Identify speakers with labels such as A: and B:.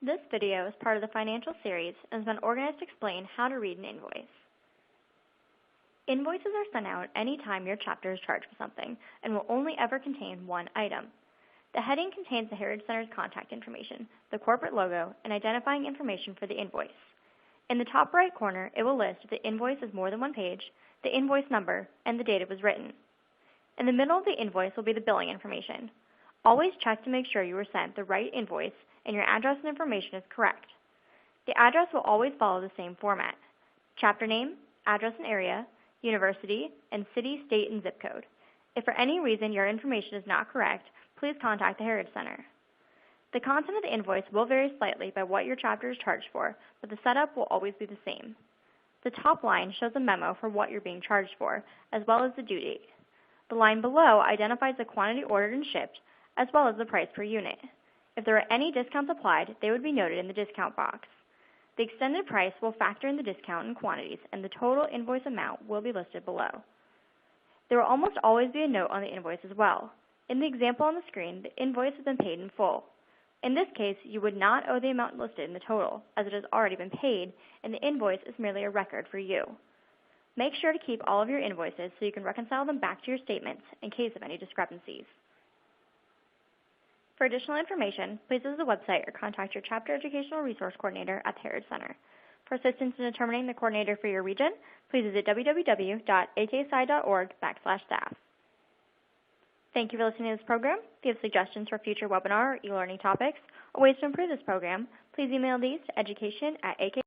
A: This video is part of the financial series and has been organized to explain how to read an invoice. Invoices are sent out any time your chapter is charged for something and will only ever contain one item. The heading contains the Heritage Center's contact information, the corporate logo, and identifying information for the invoice. In the top right corner, it will list if the invoice is more than one page, the invoice number, and the date it was written. In the middle of the invoice will be the billing information. Always check to make sure you were sent the right invoice and your address and information is correct. The address will always follow the same format: chapter name, address and area, university, and city, state, and zip code. If for any reason your information is not correct, please contact the Heritage Center. The content of the invoice will vary slightly by what your chapter is charged for, but the setup will always be the same. The top line shows a memo for what you're being charged for, as well as the due date. The line below identifies the quantity ordered and shipped, as well as the price per unit. If there are any discounts applied, they would be noted in the discount box. The extended price will factor in the discount and quantities, and the total invoice amount will be listed below. There will almost always be a note on the invoice as well. In the example on the screen, the invoice has been paid in full. In this case, you would not owe the amount listed in the total, as it has already been paid, and the invoice is merely a record for you. Make sure to keep all of your invoices so you can reconcile them back to your statements in case of any discrepancies. For additional information, please visit the website or contact your Chapter Educational Resource Coordinator at the Heritage Center. For assistance in determining the coordinator for your region, please visit www.aksi.org/staff. Thank you for listening to this program. If you have suggestions for future webinar or e-learning topics or ways to improve this program, please email these to education@ak